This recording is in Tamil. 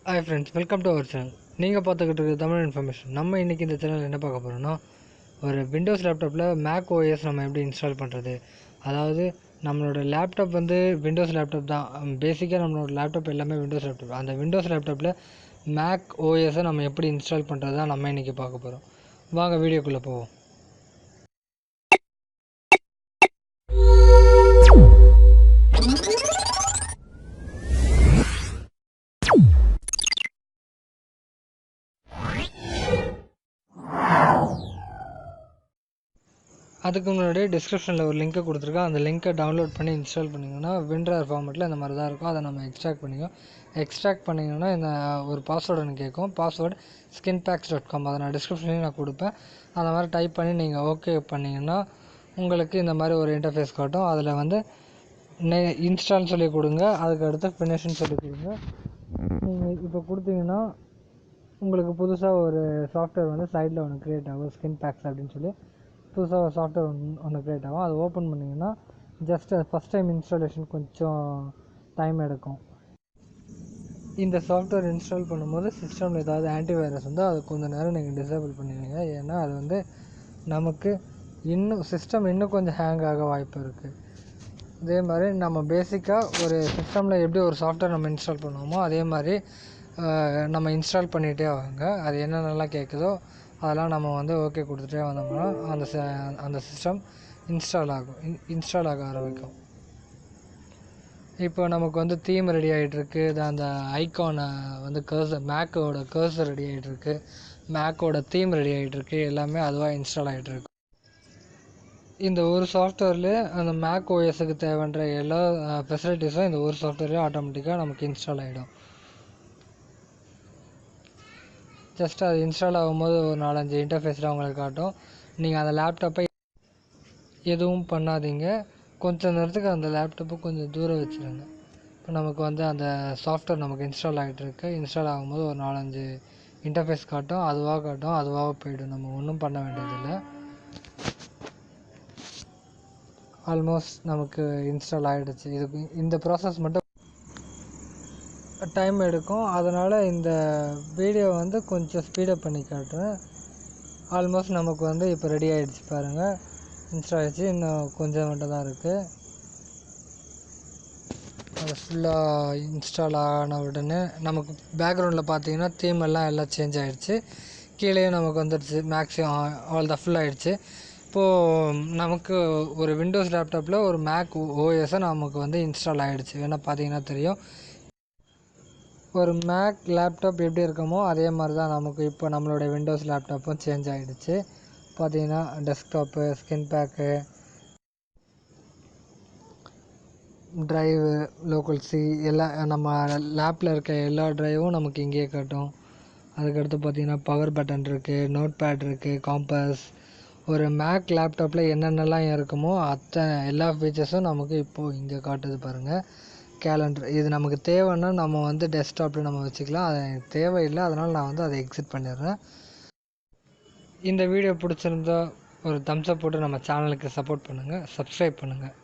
Hi friends, welcome to our channel. நீங்கள் பார்த்துக்கிட்டு இருக்க தமிழ் இன்ஃபர்மேஷன். நம்ம இன்றைக்கி இந்த சேனல் என்ன பார்க்க போகிறோம்னா, ஒரு விண்டோஸ் லேப்டாப்பில் மேக் ஓஎஸ் நம்ம எப்படி இன்ஸ்டால் பண்ணுறது. அதாவது நம்மளோட லேப்டாப் வந்து விண்டோஸ் லேப்டாப் தான். பேசிக்காக நம்மளோட லேப்டாப் எல்லாமே விண்டோஸ் லேப்டாப். அந்த விண்டோஸ் லேப்டாப்பில் மேக் ஓஎஸை நம்ம எப்படி இன்ஸ்டால் பண்ணுறது தான் நம்ம இன்றைக்கி பார்க்க போகிறோம். வாங்க வீடியோக்குள்ளே போவோம். அதுக்கு முன்னாடி டிஸ்கிரிப்ஷனில் ஒரு லிங்க்கை கொடுத்துருக்கேன். அந்த லிங்க்கை டவுன்லோட் பண்ணி இன்ஸ்டால் பண்ணிங்கன்னா வின்ரார் ஃபார்மெட்டில் இந்த மாதிரி தான் இருக்கும். அதை நம்ம எக்ஸ்ட்ராக்ட் பண்ணிங்கன்னா இந்த ஒரு பாஸ்வேர்டு ஒன்று கேட்கும். Password skinpacks.com. அதை நான் டிஸ்கிரிப்ஷன்லேயும் நான் கொடுப்பேன். அந்த மாதிரி டைப் பண்ணி நீங்கள் ஓகே பண்ணிங்கன்னா உங்களுக்கு இந்த மாதிரி ஒரு இன்டர்ஃபேஸ் காட்டும். அதில் வந்து இன்ஸ்டால்னு சொல்லி கொடுங்க. அதுக்கு அடுத்து ஃபினிஷ்னு சொல்லி கொடுங்க. நீங்கள் இப்போ கொடுத்தீங்கன்னா உங்களுக்கு புதுசாக ஒரு சாஃப்ட்வேர் வந்து சைடில் ஒன்று க்ரியேட் ஆகும். ஸ்கின்பேக்ஸ் அப்படின்னு சொல்லி புதுசாக சாஃப்ட்வேர் ஒன்று க்ரியேட் ஆகும். அதை ஓப்பன் பண்ணிங்கன்னா ஜஸ்ட் ஃபஸ்ட் டைம் இன்ஸ்டாலேஷன் கொஞ்சம் டைம் எடுக்கும். இந்த சாஃப்ட்வேர் இன்ஸ்டால் பண்ணும்போது சிஸ்டமில் ஏதாவது ஆன்டிவைரஸ் வந்து அது கொஞ்சம் நேரம் நீங்கள் டிசேபிள் பண்ணிடுங்க. ஏன்னா அது வந்து நமக்கு சிஸ்டம் இன்னும் கொஞ்சம் ஹேங் ஆக வாய்ப்பு இருக்குது. அதே மாதிரி நம்ம பேசிக்காக ஒரு சிஸ்டமில் எப்படி ஒரு சாஃப்ட்வேர் நம்ம இன்ஸ்டால் பண்ணுவோமோ அதே மாதிரி நம்ம இன்ஸ்டால் பண்ணிகிட்டே வாங்க. அது என்னென்னலாம் கேட்குதோ அதெல்லாம் நம்ம வந்து ஓகே கொடுத்துட்டே வந்தோம்னா அந்த சிஸ்டம் இன்ஸ்டால் ஆக ஆரம்பிக்கும். இப்போ நமக்கு வந்து தீம் ரெடி ஆகிட்டுருக்கு. அந்த ஐக்கானை வந்து மேக்கோட கர்சர் ரெடி ஆகிட்டுருக்கு. மேக்கோட தீம் ரெடி ஆகிட்டுருக்கு. எல்லாமே அதுவாக இன்ஸ்டால் ஆகிட்டுருக்கு. இந்த ஒரு சாஃப்ட்வேர்லேயே அந்த மேக் ஓஎஸுக்கு தேவைன்ற எல்லா ஃபெசிலிட்டிஸும் இந்த ஒரு சாஃப்ட்வேர்லேயே ஆட்டோமேட்டிக்காக நமக்கு இன்ஸ்டால் ஆகிடும். ஜஸ்ட் அது இன்ஸ்டால் ஆகும்போது ஒரு 4-5 இன்டர்ஃபேஸில் உங்களுக்கு காட்டும். நீங்கள் அந்த லேப்டாப்பை எதுவும் பண்ணாதீங்க. கொஞ்சம் நேரத்துக்கு அந்த லேப்டாப்பை கொஞ்சம் தூரம் வச்சுருங்க. இப்போ நமக்கு வந்து அந்த சாஃப்ட்வேர் நமக்கு இன்ஸ்டால் ஆகிட்டுருக்கு. இன்ஸ்டால் ஆகும்போது ஒரு 4-5 இன்டர்ஃபேஸ் காட்டும். அதுவாக போய்டும். நம்ம ஒன்றும் பண்ண வேண்டியதில்லை. ஆல்மோஸ்ட் நமக்கு இன்ஸ்டால் ஆகிடுச்சு. இந்த ப்ராசஸ் மட்டும் டைம் எடுக்கும். அதனால் இந்த வீடியோ வந்து கொஞ்சம் ஸ்பீடப் பண்ணி காட்டுறேன். ஆல்மோஸ்ட் நமக்கு வந்து இப்போ ரெடி ஆகிடுச்சு பாருங்கள். இன்ஸ்டால் ஆகிடுச்சு. இன்னும் கொஞ்சம் மட்டும் தான் இருக்குது. அது ஃபுல்லாக இன்ஸ்டால் ஆன உடனே நமக்கு பேக்ரவுண்டில் பார்த்தீங்கன்னா தீம் எல்லாம் சேஞ்ச் ஆகிடுச்சு. கீழேயும் நமக்கு வந்துடுச்சு. மேக்ஸிமம் ஆல் தான் ஃபுல் ஆகிடுச்சு. இப்போது நமக்கு ஒரு விண்டோஸ் லேப்டாப்பில் ஒரு மேக் ஓஎஸை நமக்கு வந்து இன்ஸ்டால் ஆகிடுச்சு. ஏன்னா பார்த்தீங்கன்னா தெரியும். ஒரு மேக் லேப்டாப் எப்படி இருக்குமோ அதே மாதிரி தான் நமக்கு இப்போ நம்மளோட விண்டோஸ் லேப்டாப்பும் சேஞ்ச் ஆகிடுச்சு. பார்த்தீங்கன்னா டெஸ்க்டாப்பு, ஸ்கின்பேக்கு, ட்ரைவு, லோக்கல் சி எல்லாம் நம்ம லேப்பில் இருக்க எல்லா ட்ரைவும் நமக்கு இங்கேயே காட்டும். அதுக்கடுத்து பார்த்திங்கன்னா பவர் பட்டன் இருக்குது, நோட் பேட் இருக்குது, காம்பஸ். ஒரு மேக் லேப்டாப்பில் என்னென்னலாம் இருக்குமோ எல்லா ஃபீச்சர்ஸும் நமக்கு இப்போது இங்கே காட்டுது பாருங்கள். கேலண்டர் இது நமக்கு தேவைன்னா நம்ம வந்து டெஸ்க்டாப்பில் நம்ம வச்சுக்கலாம். அது எனக்கு தேவையில்லை. அதனால் நான் வந்து அதை எக்ஸிட் பண்ணிடுறேன். இந்த வீடியோ பிடிச்சிருந்தா ஒரு தம்ஸ் அப் போட்டு நம்ம சேனலுக்கு சப்போர்ட் பண்ணுங்கள், சப்ஸ்கிரைப் பண்ணுங்கள்.